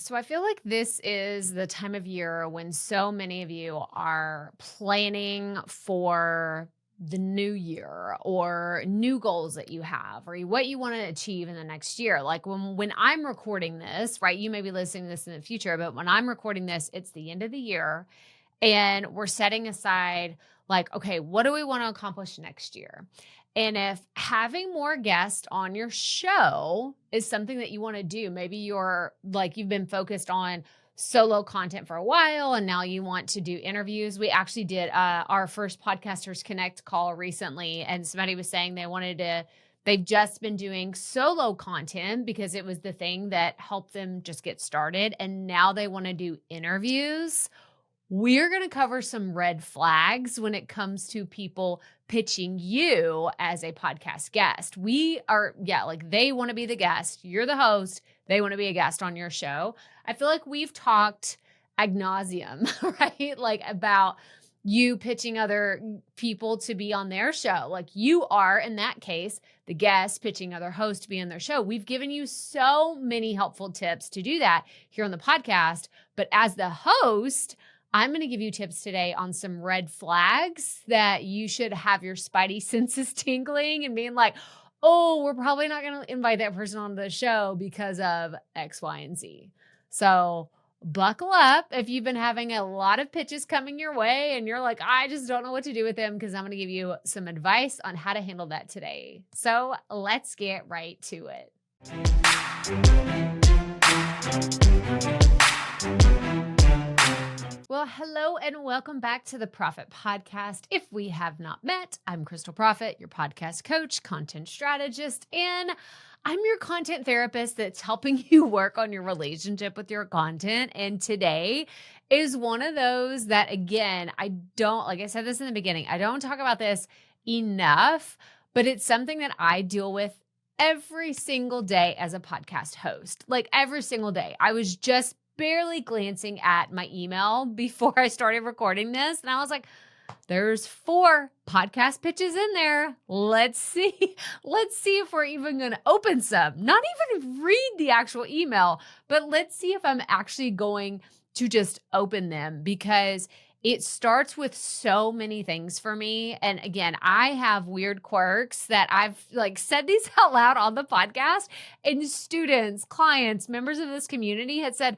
So I feel like this is the time of year when so many of you are planning for the new year or new goals that you have or what you want to achieve in the next year. Like when I'm recording this, right? You may be listening to this in the future, but when I'm recording this, it's the end of the year and we're setting aside like, okay, what do we want to accomplish next year? And if having more guests on your show is something that you want to do, maybe you're like you've been focused on solo content for a while and now you want to do interviews. We actually did our first Podcasters Connect call recently, and somebody was saying they've just been doing solo content because it was the thing that helped them just get started. And now they want to do interviews. We're going to cover some red flags when it comes to people pitching you as a podcast guest. Like they want to be the guest. You're the host. They want to be a guest on your show. I feel like we've talked ad nauseum, right? Like about you pitching other people to be on their show. Like you are, in that case, the guest pitching other hosts to be on their show. We've given you so many helpful tips to do that here on the podcast. But as the host, I'm going to give you tips today on some red flags that you should have your spidey senses tingling and being like, oh, we're probably not going to invite that person on the show because of X, Y, and Z. So buckle up if you've been having a lot of pitches coming your way and you're like, I just don't know what to do with them, because I'm going to give you some advice on how to handle that today. So let's get right to it. Well, hello and welcome back to the Profit Podcast. If we have not met, I'm Crystal Profit, your podcast coach, content strategist, and I'm your content therapist that's helping you work on your relationship with your content. And today is one of those that, again, like I said this in the beginning, I don't talk about this enough, but it's something that I deal with every single day as a podcast host. Like every single day. I was just barely glancing at my email before I started recording this. And I was like, there's 4 podcast pitches in there. Let's see if we're even going to open some, not even read the actual email, but let's see if I'm actually going to just open them, because it starts with so many things for me. And again, I have weird quirks that I've like said these out loud on the podcast, and students, clients, members of this community had said,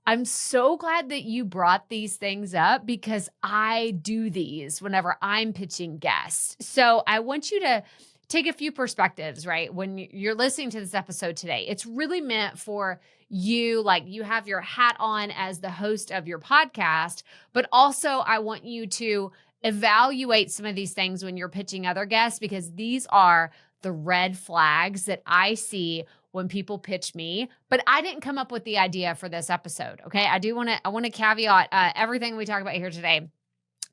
I'm so glad that you brought these things up because I do these whenever I'm pitching guests. So I want you to take a few perspectives, right? When you're listening to this episode today, it's really meant for you, like you have your hat on as the host of your podcast, but also I want you to evaluate some of these things when you're pitching other guests, because these are the red flags that I see when people pitch me. But I didn't come up with the idea for this episode. Okay. I want to caveat everything we talk about here today.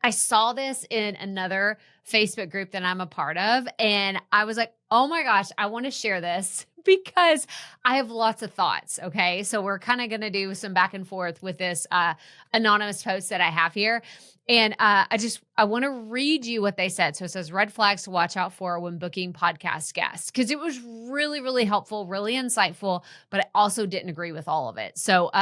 I saw this in another Facebook group that I'm a part of, and I was like, oh my gosh, I want to share this because I have lots of thoughts. Okay. So we're kind of going to do some back and forth with this anonymous post that I have here. And I want to read you what they said. So it says red flags to watch out for when booking podcast guests, because it was really, really helpful, really insightful, but I also didn't agree with all of it. So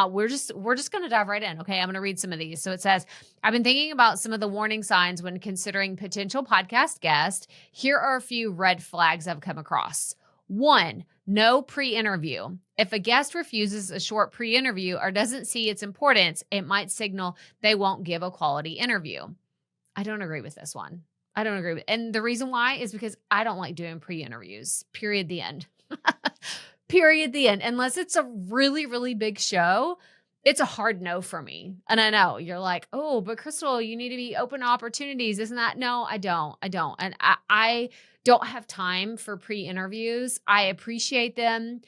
we're just going to dive right in. Okay. I'm going to read some of these. So it says, I've been thinking about some of the warning signs when considering potential podcast guests. Here are a few red flags I've come across. 1, no pre-interview. If a guest refuses a short pre-interview or doesn't see its importance, it might signal they won't give a quality interview. I don't agree with this one. I don't agree with, and the reason why is because I don't like doing pre-interviews. Period. The end. Period. The end. Unless it's a really, really big show, it's a hard no for me. And I know you're like, oh, but Crystal, you need to be open to opportunities. Isn't that? No, I don't. And I don't have time for pre-interviews. I appreciate them.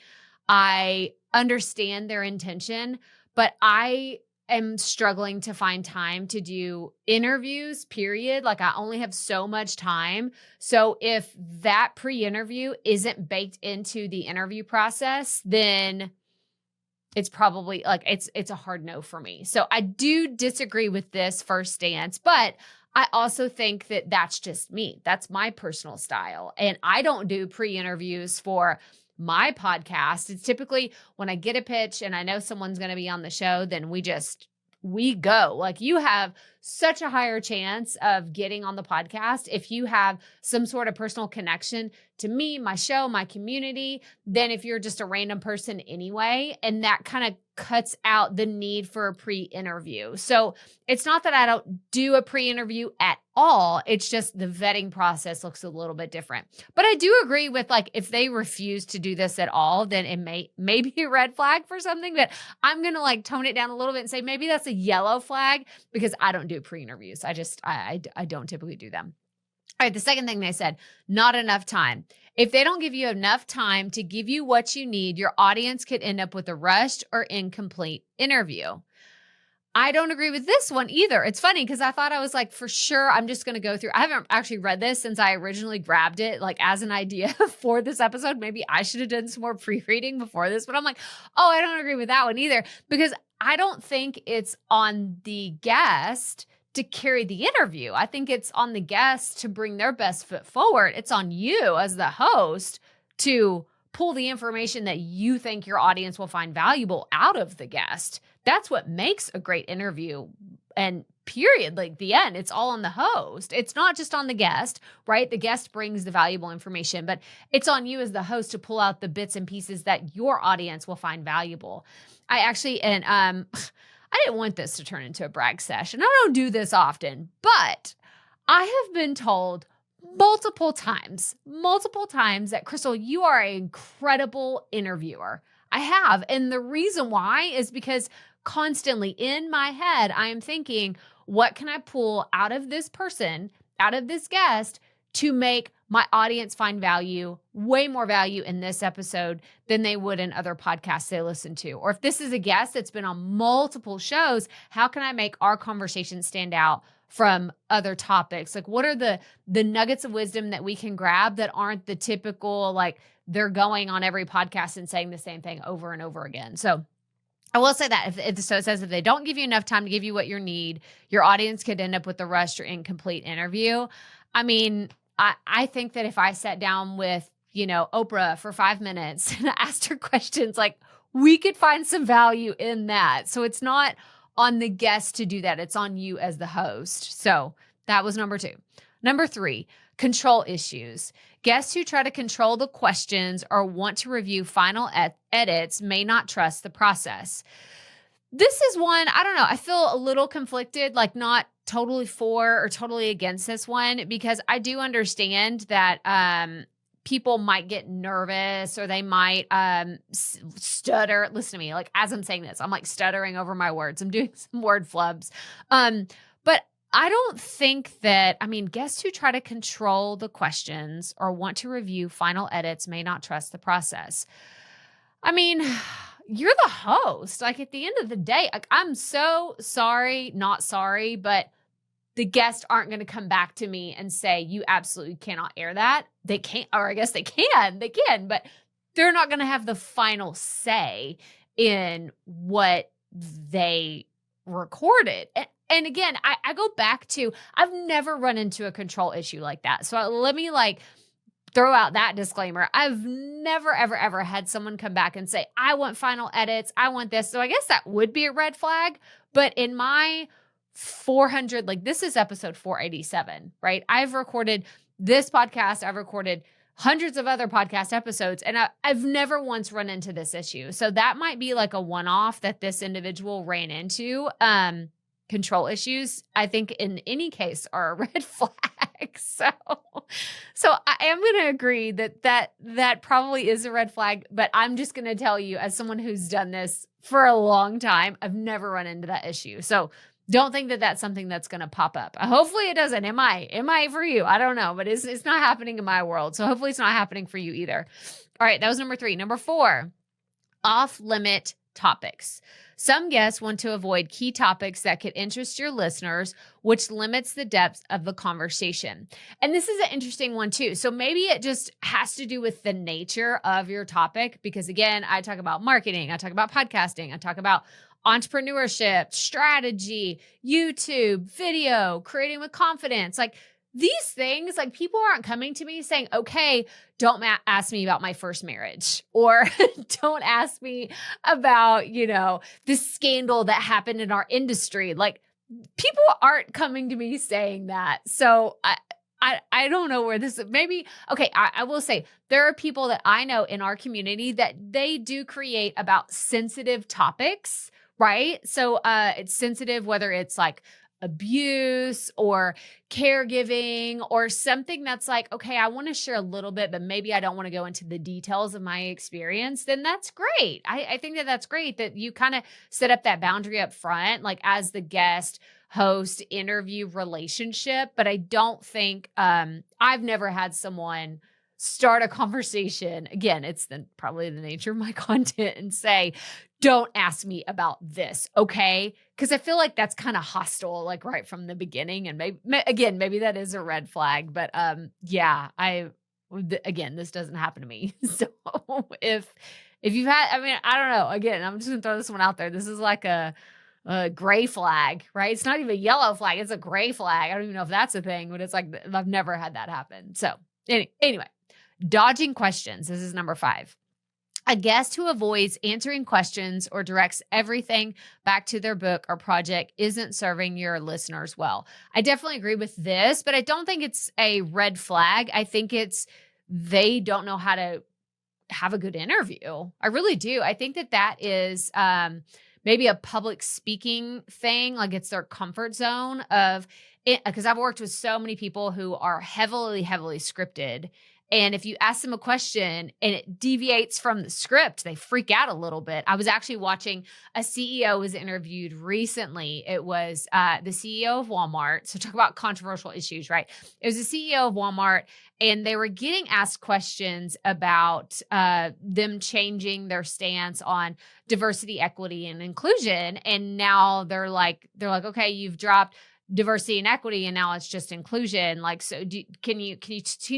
I understand their intention, but I am struggling to find time to do interviews, period. Like I only have so much time. So if that pre-interview isn't baked into the interview process, then it's probably like, it's a hard no for me. So I do disagree with this first stance, but I also think that that's just me. That's my personal style. And I don't do pre-interviews for my podcast, it's typically when I get a pitch and I know someone's going to be on the show, then we go. Like, you have such a higher chance of getting on the podcast if you have some sort of personal connection to me, my show, my community, than if you're just a random person anyway. And that kind of cuts out the need for a pre-interview. So it's not that I don't do a pre-interview at all. It's just the vetting process looks a little bit different. But I do agree with, like, if they refuse to do this at all, then it may be a red flag for something. But I'm going to like tone it down a little bit and say maybe that's a yellow flag, because I don't do pre-interviews. I don't typically do them. All right, the second thing they said, not enough time. If they don't give you enough time to give you what you need, your audience could end up with a rushed or incomplete interview. I don't agree with this one either. It's funny because I thought, I was like, for sure, I'm just going to go through. I haven't actually read this since I originally grabbed it, like, as an idea for this episode. Maybe I should have done some more pre-reading before this, but I'm like, oh, I don't agree with that one either, because I don't think it's on the guest to carry the interview. I think it's on the guest to bring their best foot forward. It's on you as the host to pull the information that you think your audience will find valuable out of the guest. That's what makes a great interview, and period. Like, the end, it's all on the host. It's not just on the guest, right? The guest brings the valuable information, but it's on you as the host to pull out the bits and pieces that your audience will find valuable. I didn't want this to turn into a brag session. I don't do this often, but I have been told multiple times that, Crystal, you are an incredible interviewer. I have. And the reason why is because constantly in my head, I am thinking, what can I pull out of this person, out of this guest, to make my audience find value, way more value in this episode than they would in other podcasts they listen to? Or if this is a guest that's been on multiple shows, how can I make our conversation stand out from other topics? Like, what are the nuggets of wisdom that we can grab that aren't the typical, like, they're going on every podcast and saying the same thing over and over again? So I will say that so it says, if they don't give you enough time to give you what you need, your audience could end up with a rushed or incomplete interview. I mean, I think that if I sat down with, Oprah for 5 minutes and asked her questions, like, we could find some value in that. So it's not on the guest to do that. It's on you as the host. So that was number 2. Number 3, control issues. Guests who try to control the questions or want to review final edits may not trust the process. This is one, I don't know, I feel a little conflicted, like, not totally for or totally against this one, because I do understand that people might get nervous, or they might stutter. Listen to me, like, as I'm saying this, I'm like stuttering over my words. I'm doing some word flubs. But I don't think that, guests who try to control the questions or want to review final edits may not trust the process. You're the host. Like, at the end of the day, like, I'm so sorry, not sorry, but the guests aren't going to come back to me and say, you absolutely cannot air that. They can't, or I guess they can, but they're not going to have the final say in what they recorded. And again, I go back to, I've never run into a control issue like that. So let me throw out that disclaimer. I've never, ever, ever had someone come back and say, I want final edits. I want this. So I guess that would be a red flag. But in my 400, this is episode 487, right? I've recorded this podcast. I've recorded hundreds of other podcast episodes, and I've never once run into this issue. So that might be like a one-off that this individual ran into. Control issues, I think, in any case, are a red flag. So I am going to agree that probably is a red flag, but I'm just going to tell you, as someone who's done this for a long time, I've never run into that issue. So don't think that that's something that's going to pop up. Hopefully it doesn't. Am I for you? I don't know, but it's not happening in my world. So hopefully it's not happening for you either. All right. That was number 3. Number 4, off-limit topics. Some guests want to avoid key topics that could interest your listeners, which limits the depth of the conversation. And this is an interesting one too. So maybe it just has to do with the nature of your topic, because again, I talk about marketing, I talk about podcasting, I talk about entrepreneurship, strategy, YouTube, video, creating with confidence. Like, these things, like people aren't coming to me saying, okay, don't ask me about my first marriage, or don't ask me about, this scandal that happened in our industry. Like people aren't coming to me saying that. So I don't know where this maybe. Okay. I will say there are people that I know in our community that they do create about sensitive topics, right? So it's sensitive, whether it's like abuse or caregiving or something that's like, okay, I want to share a little bit, but maybe I don't want to go into the details of my experience, then that's great. I think that that's great that you kind of set up that boundary up front, like as the guest host interview relationship. But I don't think, I've never had someone start a conversation. Again, it's probably the nature of my content and say, don't ask me about this. Okay. Cause I feel like that's kind of hostile, like right from the beginning. And maybe that is a red flag, but, yeah, again, this doesn't happen to me. So if you've had, I don't know, again, I'm just gonna throw this one out there. This is like a gray flag, right? It's not even a yellow flag. It's a gray flag. I don't even know if that's a thing, but it's like, I've never had that happen. So anyway, dodging questions. This is number 5. A guest who avoids answering questions or directs everything back to their book or project isn't serving your listeners well. I definitely agree with this, but I don't think it's a red flag. I think it's they don't know how to have a good interview. I really do. I think that is maybe a public speaking thing. Like it's their comfort zone of it, because I've worked with so many people who are heavily, heavily scripted. And if you ask them a question and it deviates from the script, they freak out a little bit. I was actually watching a CEO was interviewed recently. It was the CEO of Walmart. So talk about controversial issues, right? It was the CEO of Walmart, and they were getting asked questions about them changing their stance on diversity, equity, and inclusion. And now they're like, okay, you've dropped diversity and equity, and now it's just inclusion. Like, so can you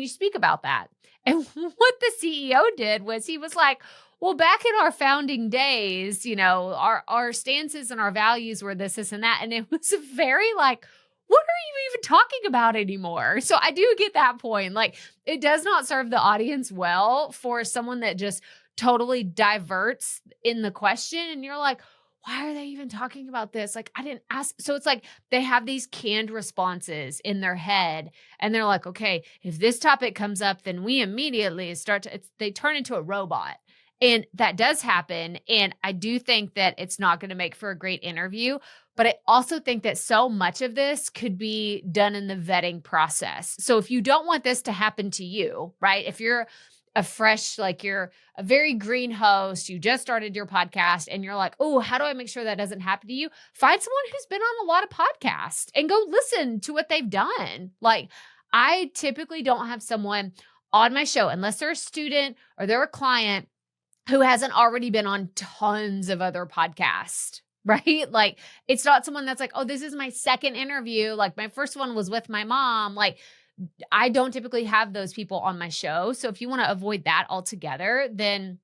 speak about that? And what the CEO did was he was like, well, back in our founding days, our stances and our values were this, and that. And it was very like, what are you even talking about anymore? So I do get that point. Like, it does not serve the audience well for someone that just totally diverts in the question. And you're like, why are they even talking about this? Like, I didn't ask. So it's like they have these canned responses in their head, and they're like, okay, if this topic comes up, then we immediately they turn into a robot. And that does happen. And I do think that it's not going to make for a great interview. But I also think that so much of this could be done in the vetting process. So if you don't want this to happen to you, right? If you're you're a very green host, you just started your podcast and you're like, oh, how do I make sure that doesn't happen to you? Find someone who's been on a lot of podcasts and go listen to what they've done. Like, I typically don't have someone on my show unless they're a student or they're a client who hasn't already been on tons of other podcasts. Right? Like, it's not someone that's like, oh, this is my second interview. Like, my first one was with my mom. Like, I don't typically have those people on my show. So if you want to avoid that altogether, then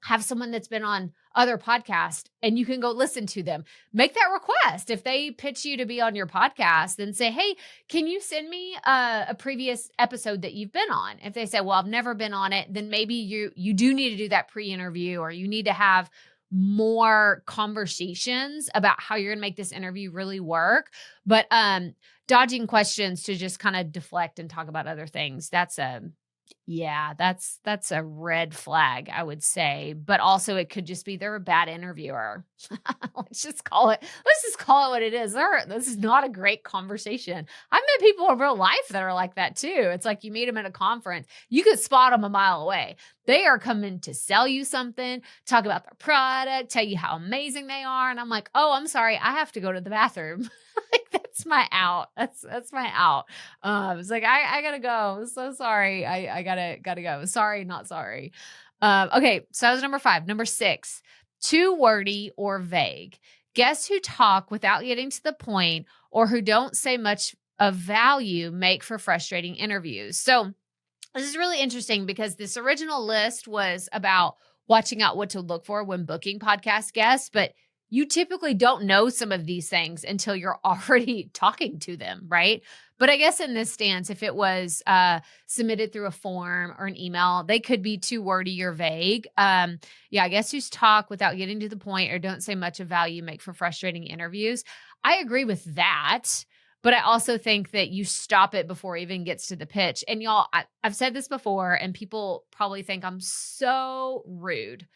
have someone that's been on other podcasts and you can go listen to them. Make that request. If they pitch you to be on your podcast, then say, hey, can you send me a previous episode that you've been on? If they say, well, I've never been on it, then maybe you do need to do that pre-interview, or you need to have more conversations about how you're going to make this interview really work. But dodging questions to just kind of deflect and talk about other things, that's a red flag, I would say. But also it could just be they're a bad interviewer. Let's just call it what it is. This is not a great conversation. I've met people in real life that are like that too. It's like you meet them at a conference, you could spot them a mile away. They are coming to sell you something, talk about their product, tell you how amazing they are. And I'm like, oh, I'm sorry, I have to go to the bathroom. Like, that's my out. That's my out. It's like, I gotta go. So sorry. I gotta go. Sorry, not sorry. Okay. So that was number 5. Number 6, too wordy or vague. Guests who talk without getting to the point or who don't say much of value make for frustrating interviews. So this is really interesting because this original list was about watching out what to look for when booking podcast guests, but you typically don't know some of these things until you're already talking to them, right? But I guess in this stance, if it was submitted through a form or an email, they could be too wordy or vague. Yeah, I guess just talk without getting to the point or don't say much of value make for frustrating interviews. I agree with that. But I also think that you stop it before it even gets to the pitch. And y'all, I've said this before, and people probably think I'm so rude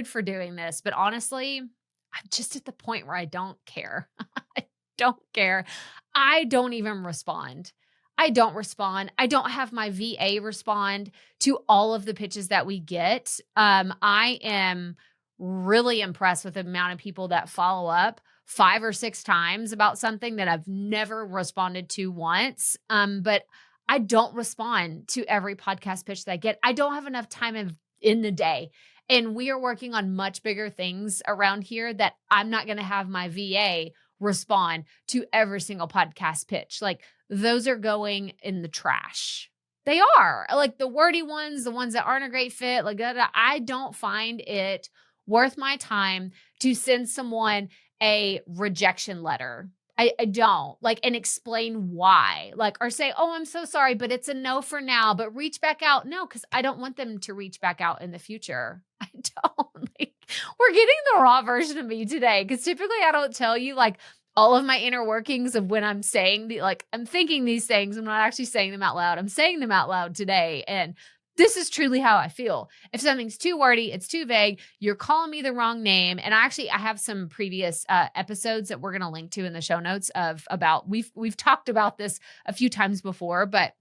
for doing this. But honestly, I'm just at the point where I don't care. I don't care. I don't even respond. I don't respond. I don't have my VA respond to all of the pitches that we get. I am really impressed with the amount of people that follow up 5 or 6 times about something that I've never responded to once. But I don't respond to every podcast pitch that I get. I don't have enough time in the day. And we are working on much bigger things around here that I'm not going to have my VA respond to every single podcast pitch. Like those are going in the trash. They are like the wordy ones, the ones that aren't a great fit. Like I don't find it worth my time to send someone a rejection letter. I don't like and explain why, like, or say, oh, I'm so sorry, but it's a no for now, but reach back out. No, because I don't want them to reach back out in the future. I don't like, we're getting the raw version of me today. Cause typically I don't tell you like all of my inner workings of when I'm saying I'm thinking these things. I'm not actually saying them out loud. I'm saying them out loud today. And this is truly how I feel. If something's too wordy, it's too vague, you're calling me the wrong name. And I have some previous episodes that we're going to link to in the show notes about, we've talked about this a few times before, but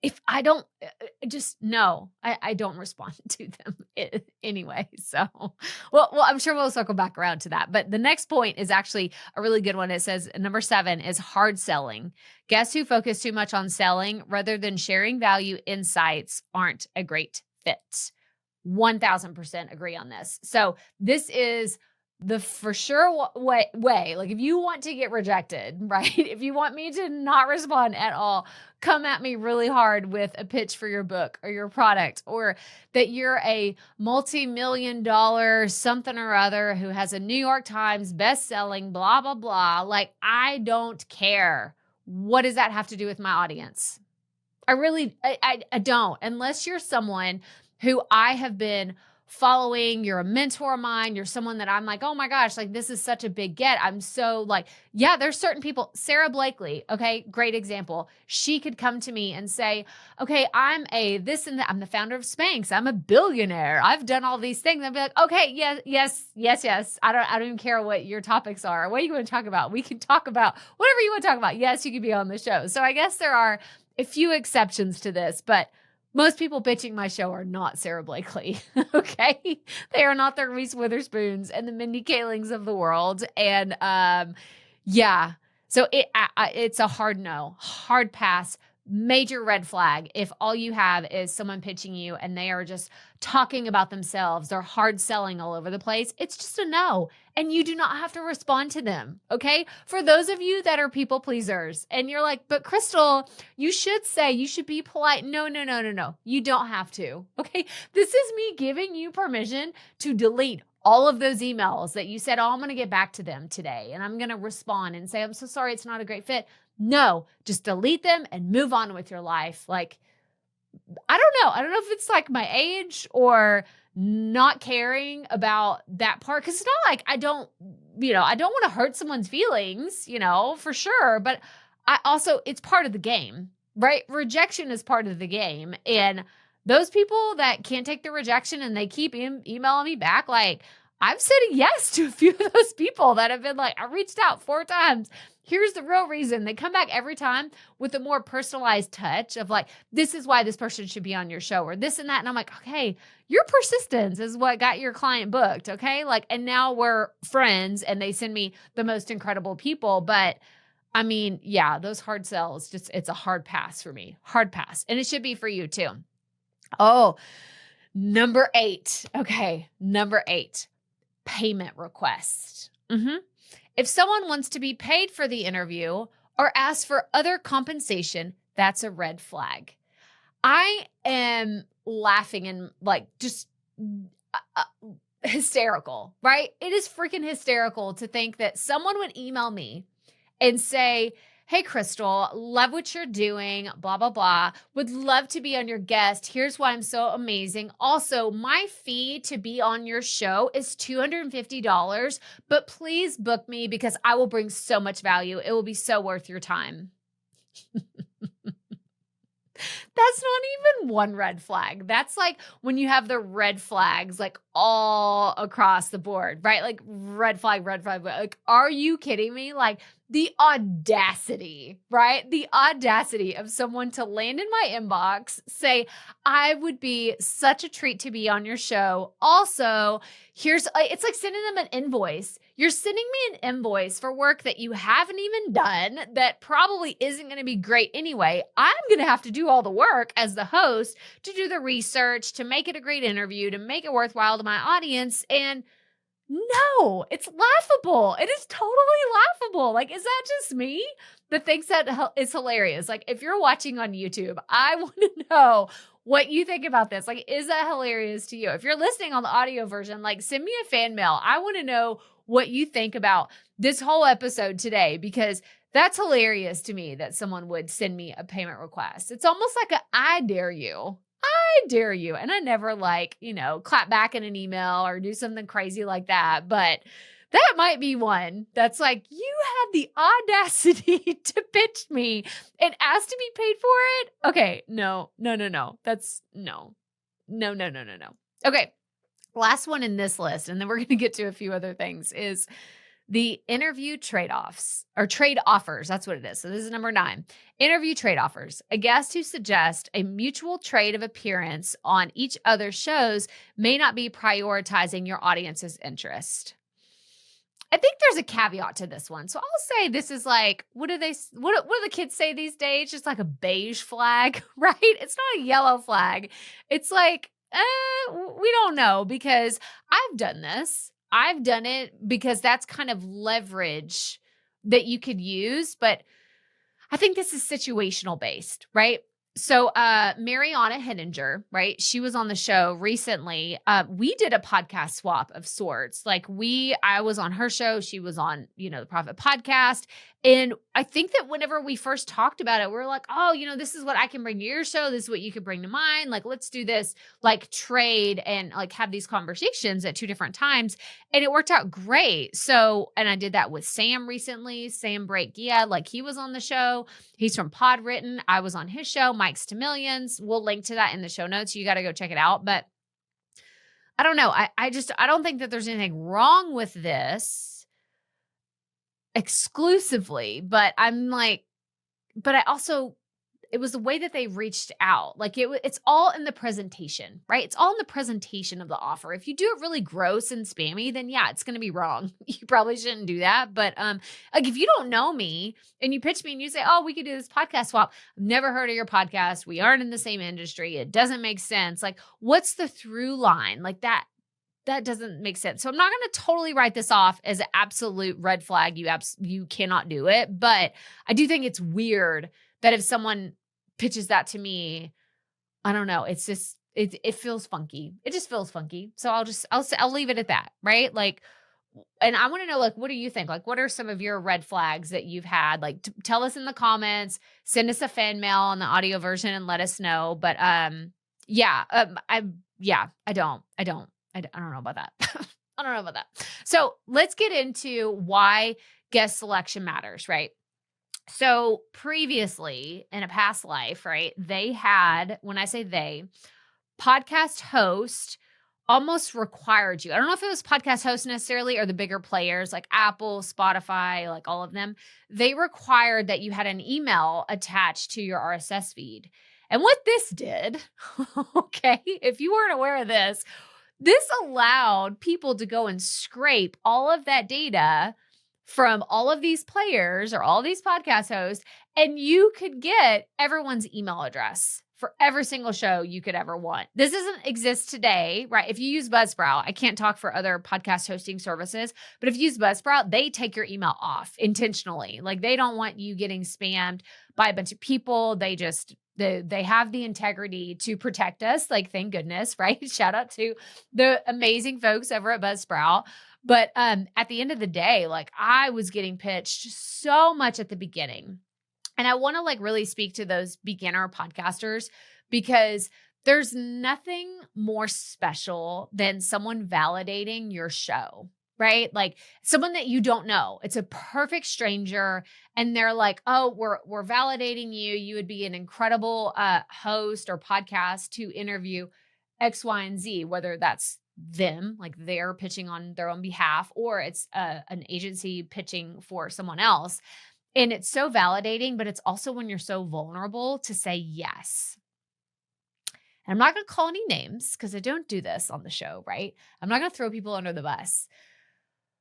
if I don't just no, I don't respond to them anyway. So, well, I'm sure we'll circle back around to that. But the next point is actually a really good one. It says number 7 is hard selling. Guests who focus too much on selling rather than sharing value insights aren't a great fit. 1000% agree on this. So this is the for sure way, like if you want to get rejected, right? If you want me to not respond at all, come at me really hard with a pitch for your book or your product, or that you're a multi-million-dollar something or other who has a New York Times best-selling blah, blah, blah. Like, I don't care. What does that have to do with my audience? I don't, unless you're someone who I have been following, you're a mentor of mine, you're someone that I'm like, oh my gosh, like this is such a big get. I'm so like, yeah, there's certain people, Sarah Blakely, okay, great example. She could come to me and say, okay, I'm a this and that, I'm the founder of Spanx, I'm a billionaire, I've done all these things. I'd be like, okay, yes. I don't even care what your topics are. What do you want to talk about? We can talk about whatever you want to talk about. Yes, you can be on the show. So I guess there are a few exceptions to this, but most people pitching my show are not Sarah Blakely, okay? They are not the Reese Witherspoons and the Mindy Kalings of the world. And yeah, so it's a hard no, hard pass, major red flag if all you have is someone pitching you and they are just talking about themselves, they're hard selling all over the place. It's just a no, and you do not have to respond to them, okay? For those of you that are people pleasers and you're like, but Crystal, you should be polite. No. You don't have to, okay? This is me giving you permission to delete all of those emails that you said, oh, I'm going to get back to them today and I'm going to respond and say, I'm so sorry, it's not a great fit. No, just delete them and move on with your life. Like, I don't know. I don't know if it's like my age or not caring about that part. Cause it's not like I don't want to hurt someone's feelings, for sure. But it's part of the game, right? Rejection is part of the game. And those people that can't take the rejection and they keep emailing me back, like, I've said yes to a few of those people that have been like, I reached out 4 times. Here's the real reason. They come back every time with a more personalized touch of like, this is why this person should be on your show or this and that. And I'm like, okay, your persistence is what got your client booked. Okay. Like, and now we're friends and they send me the most incredible people. But I mean, yeah, those hard sells, it's a hard pass for me. Hard pass. And it should be for you too. Oh, number 8. Okay. Number 8. Payment request. If someone wants to be paid for the interview or ask for other compensation, that's a red flag. I am laughing and like just hysterical, right? It is freaking hysterical to think that someone would email me and say, hey, Crystal, love what you're doing, blah, blah, blah. Would love to be on your guest. Here's why I'm so amazing. Also, my fee to be on your show is $250, but please book me because I will bring so much value. It will be so worth your time. That's not even one red flag. That's like when you have the red flags like all across the board, right? Like red flag, red flag. Like, are you kidding me? Like the audacity, right? The audacity of someone to land in my inbox, say, I would be such a treat to be on your show. Also, it's like sending them an invoice. You're sending me an invoice for work that you haven't even done that probably isn't going to be great anyway. I'm going to have to do all the work as the host to do the research, to make it a great interview, to make it worthwhile to my audience. And no, it's laughable. It is totally laughable. Like, is that just me that thinks that it's hilarious? Like, if you're watching on YouTube, I want to know what you think about this. Like, is that hilarious to you? If you're listening on the audio version, like, send me a fan mail. I want to know what you think about this whole episode today, because that's hilarious to me that someone would send me a payment request. It's almost like I dare you. I dare you. And I never clap back in an email or do something crazy like that. But that might be one that's like, you had the audacity to pitch me and ask to be paid for it. Okay. No. That's no. Okay. Last one in this list, and then we're going to get to a few other things, is the interview trade-offs or trade offers. That's what it is. So this is number 9. Interview trade offers. A guest who suggests a mutual trade of appearance on each other's shows may not be prioritizing your audience's interest. I think there's a caveat to this one. So I'll say this is like, what do the kids say these days? Just like a beige flag, right? It's not a yellow flag. It's like, we don't know, because I've done this. I've done it because that's kind of leverage that you could use, but I think this is situational based, right? So Mariana Henninger, right? She was on the show recently. We did a podcast swap of sorts. I was on her show. She was on, the Profit Podcast. And I think that whenever we first talked about it, we were like, oh, this is what I can bring to your show. This is what you could bring to mine. Like, let's do this, trade and have these conversations at 2 different times. And it worked out great. So, and I did that with Sam recently, Sam Brake-Gia, he was on the show. He's from Pod Written. I was on his show, Mike's to Millions. We'll link to that in the show notes. You got to go check it out. But I don't know. I don't think that there's anything wrong with this exclusively, but it was the way that they reached out. It's all in the presentation, right? It's all in the presentation of the offer. If you do it really gross and spammy, then yeah, it's going to be wrong. You probably shouldn't do that. But if you don't know me and you pitch me and you say, oh, we could do this podcast swap. I've never heard of your podcast. We aren't in the same industry. It doesn't make sense. What's the through line? That doesn't make sense. So I'm not going to totally write this off as an absolute red flag. You cannot do it. But I do think it's weird that if someone pitches that to me, I don't know. It's just, it feels funky. It just feels funky. So I'll leave it at that. Right. And I want to know, what do you think? What are some of your red flags that you've had? Tell us in the comments, send us a fan mail on the audio version and let us know. But, I don't know about that. I don't know about that. So let's get into why guest selection matters, right? So previously in a past life, right, they had, when I say they, podcast host almost required you. I don't know if it was podcast host necessarily or the bigger players like Apple, Spotify, all of them. They required that you had an email attached to your RSS feed. And what this did, okay, if you weren't aware of this allowed people to go and scrape all of that data from all of these players or all these podcast hosts, and you could get everyone's email address for every single show you could ever want. This doesn't exist today, right? If you use Buzzsprout, I can't talk for other podcast hosting services, but if you use Buzzsprout, they take your email off intentionally. They don't want you getting spammed by a bunch of people. They have the integrity to protect us. Like, thank goodness, right? Shout out to the amazing folks over at Buzzsprout. But at the end of the day, like, I was getting pitched so much at the beginning. And I want to like really speak to those beginner podcasters, because there's nothing more special than someone validating your show, right? Like someone that you don't know. It's a perfect stranger and they're like, "Oh, we're validating you. You would be an incredible host or podcast to interview X, Y, and Z," whether that's them, like they're pitching on their own behalf, or it's an agency pitching for someone else. And it's so validating, but it's also when you're so vulnerable to say yes. And I'm not going to call any names because I don't do this on the show, right? I'm not going to throw people under the bus.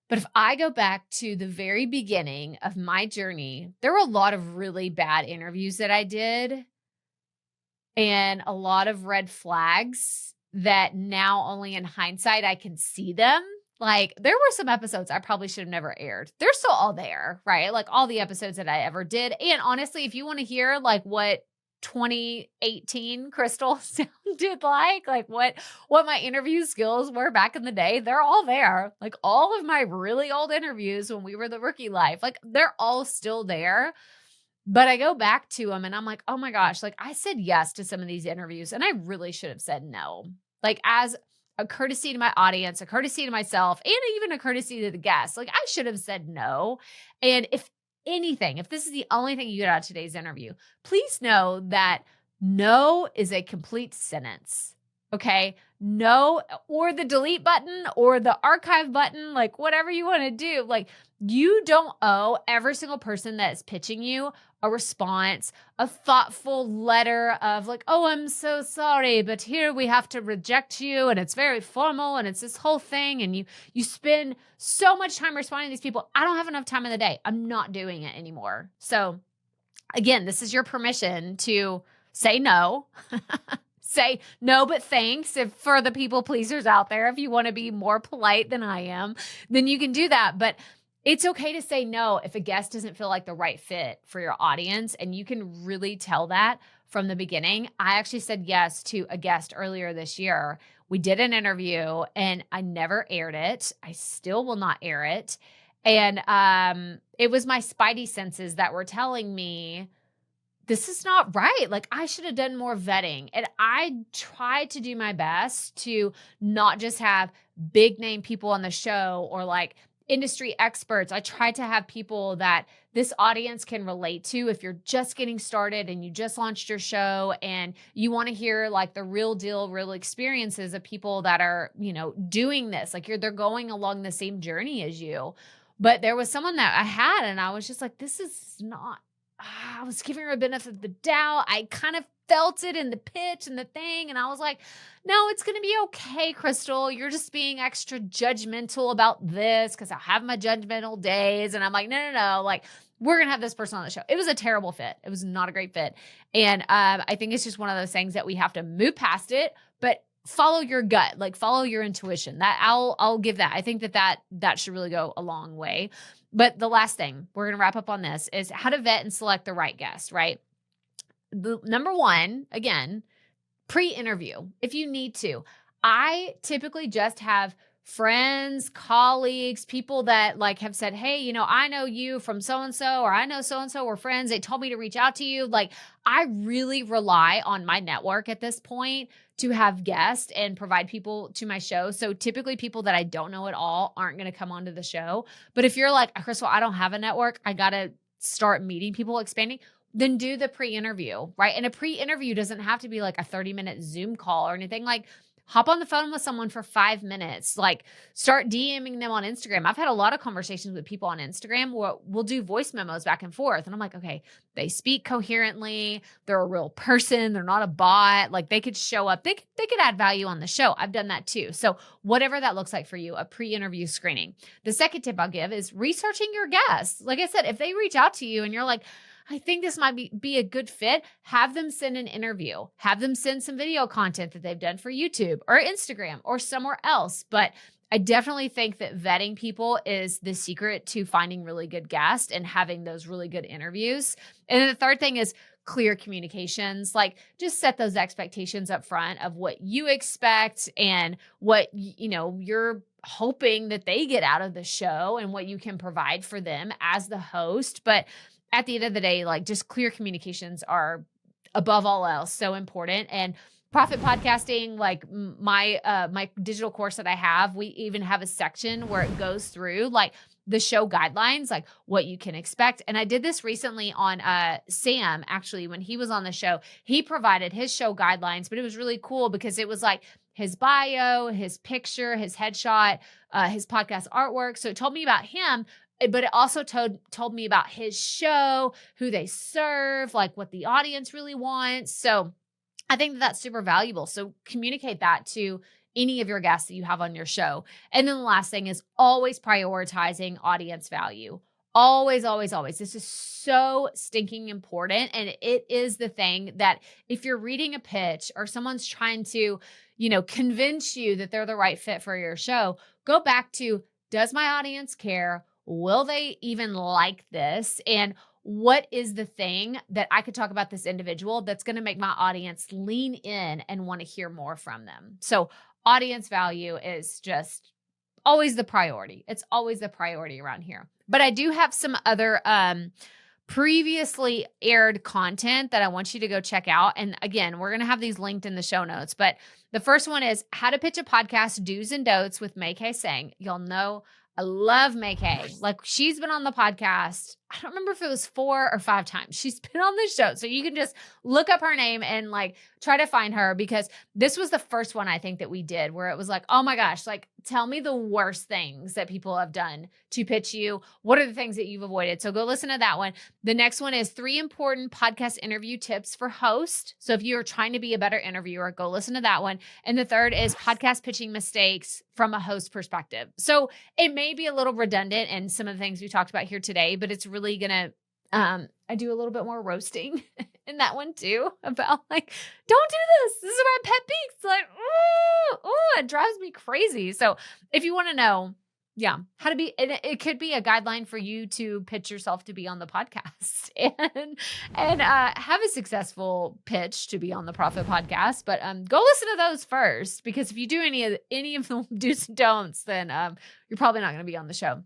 But if I go back to the very beginning of my journey, there were a lot of really bad interviews that I did and a lot of red flags that now only in hindsight I can see them. Like there were some episodes I probably should have never aired. They're still all there, right? Like all the episodes that I ever did. And honestly, if you want to hear like what 2018 Crystal sounded like what my interview skills were back in the day, they're all there. Like all of my really old interviews when we were the Rookie Life, like they're all still there. But I go back to them and I'm like, oh my gosh, like I said yes to some of these interviews and I really should have said no. Like as a courtesy to my audience, a courtesy to myself, and even a courtesy to the guests. Like I should have said no. And if anything, if this is the only thing you get out of today's interview, please know that no is a complete sentence. Okay. No, or the delete button or the archive button, like whatever you want to do. Like you don't owe every single person that is pitching you a response, a thoughtful letter of like, "Oh, I'm so sorry, but here we have to reject you." And it's very formal and it's this whole thing. And you spend so much time responding to these people. I don't have enough time in the day. I'm not doing it anymore. So again, this is your permission to say no. Say no, but thanks. If for the people pleasers out there, if you want to be more polite than I am, then you can do that. But it's okay to say no if a guest doesn't feel like the right fit for your audience. And you can really tell that from the beginning. I actually said yes to a guest earlier this year. We did an interview and I never aired it. I still will not air it. And it was my spidey senses that were telling me, this is not right. Like I should have done more vetting. And I tried to do my best to not just have big name people on the show or like industry experts. I tried to have people that this audience can relate to if you're just getting started and you just launched your show and you want to hear like the real deal, real experiences of people that are, doing this. Like they're going along the same journey as you. But there was someone that I had and I was just like, this is not, I was giving her a benefit of the doubt. I kind of felt it in the pitch and the thing. And I was like, no, it's going to be okay, Crystal. You're just being extra judgmental about this because I have my judgmental days. And I'm like, no. Like, we're going to have this person on the show. It was a terrible fit. It was not a great fit. And I think it's just one of those things that we have to move past it, but follow your gut, like follow your intuition. That I'll give that. I think that should really go a long way. But the last thing, we're going to wrap up on this, is how to vet and select the right guest, right? The number one, again, pre-interview, if you need to. I typically just have friends, colleagues, people that like have said, hey, I know you from so-and-so, or I know so-and-so, we're friends. They told me to reach out to you. Like I really rely on my network at this point to have guests and provide people to my show. So typically people that I don't know at all aren't going to come onto the show. But if you're like, Crystal, I don't have a network, I got to start meeting people, expanding, then do the pre-interview, right? And a pre-interview doesn't have to be like a 30-minute Zoom call or anything. Like hop on the phone with someone for 5 minutes, like start DMing them on Instagram. I've had a lot of conversations with people on Instagram where we'll do voice memos back and forth. And I'm like, okay, they speak coherently. They're a real person. They're not a bot. Like they could show up. They could add value on the show. I've done that too. So whatever that looks like for you, a pre-interview screening. The second tip I'll give is researching your guests. Like I said, if they reach out to you and you're like, I think this might be a good fit, have them send an interview, have them send some video content that they've done for YouTube or Instagram or somewhere else. But I definitely think that vetting people is the secret to finding really good guests and having those really good interviews. And then the third thing is clear communications. Like just set those expectations up front of what you expect and what, you're hoping that they get out of the show and what you can provide for them as the host. But at the end of the day, like just clear communications are above all else so important. And profit podcasting, like my digital course that I have, we even have a section where it goes through like the show guidelines, like what you can expect. And I did this recently on Sam, actually, when he was on the show, he provided his show guidelines, but it was really cool because it was like his bio, his picture, his headshot, his podcast artwork. So it told me about him, but it also told me about his show, who they serve, like what the audience really wants. So I think that that's super valuable. So communicate that to any of your guests that you have on your show. And then the last thing is always prioritizing audience value. Always, always, always. This is so stinking important. And it is the thing that if you're reading a pitch or someone's trying to, convince you that they're the right fit for your show, go back to, does my audience care? Will they even like this? And what is the thing that I could talk about this individual that's going to make my audience lean in and want to hear more from them? So audience value is just always the priority. It's always the priority around here. But I do have some other previously aired content that I want you to go check out. And again, we're going to have these linked in the show notes. But the first one is How to Pitch a Podcast, Do's and Don'ts with May Kay Sang. You'll know I love May Kay. Like she's been on the podcast. I don't remember if it was 4 or 5 times. She's been on the show. So you can just look up her name and like try to find her, because this was the first one I think that we did where it was like, oh my gosh, like tell me the worst things that people have done to pitch you. What are the things that you've avoided? So go listen to that one. The next one is 3 important podcast interview tips for hosts. So if you're trying to be a better interviewer, go listen to that one. And the third is podcast pitching mistakes from a host perspective. So it may be a little redundant in some of the things we talked about here today, but it's really going to, I do a little bit more roasting in that one too, about like, don't do this. This is my pet peeves. Like, it drives me crazy. So if you want to know, how to be, and it could be a guideline for you to pitch yourself to be on the podcast and have a successful pitch to be on the Profit Podcast. But go listen to those first, because if you do any of the do's and don'ts, then you're probably not going to be on the show.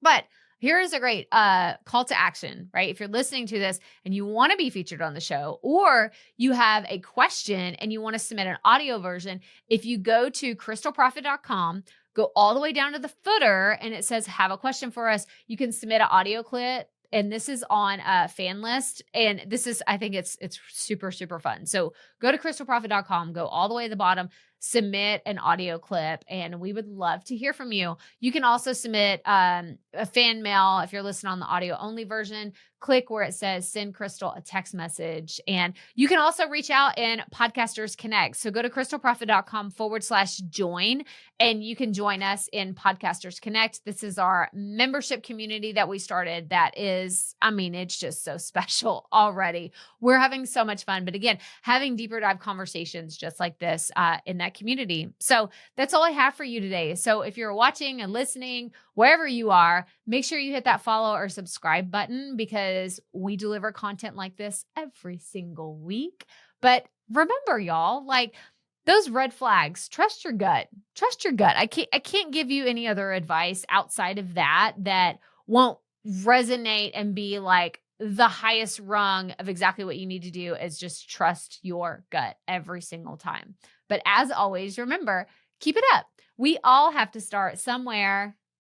But here is a great call to action, right? If you're listening to this and you want to be featured on the show, or you have a question and you want to submit an audio version, if you go to crystalprofit.com, go all the way down to the footer and it says, have a question for us, you can submit an audio clip. And this is on a fan list. And this is, I think it's super, super fun. So go to crystalprofit.com, go all the way to the bottom, submit an audio clip, and we would love to hear from you. You can also submit a fan mail if you're listening on the audio only version. Click where it says send Crystal a text message. And you can also reach out in Podcasters Connect. So go to crystalprofit.com/join, and you can join us in Podcasters Connect. This is our membership community that we started that is, it's just so special already. We're having so much fun. But again, having deeper dive conversations just like this in that community. So that's all I have for you today. So if you're watching and listening, wherever you are, make sure you hit that follow or subscribe button, because we deliver content like this every single week. But remember, y'all, like those red flags, trust your gut. Trust your gut. I can't give you any other advice outside of that won't resonate and be like the highest rung of exactly what you need to do, is just trust your gut every single time. But as always, remember, keep it up. We all have to start somewhere.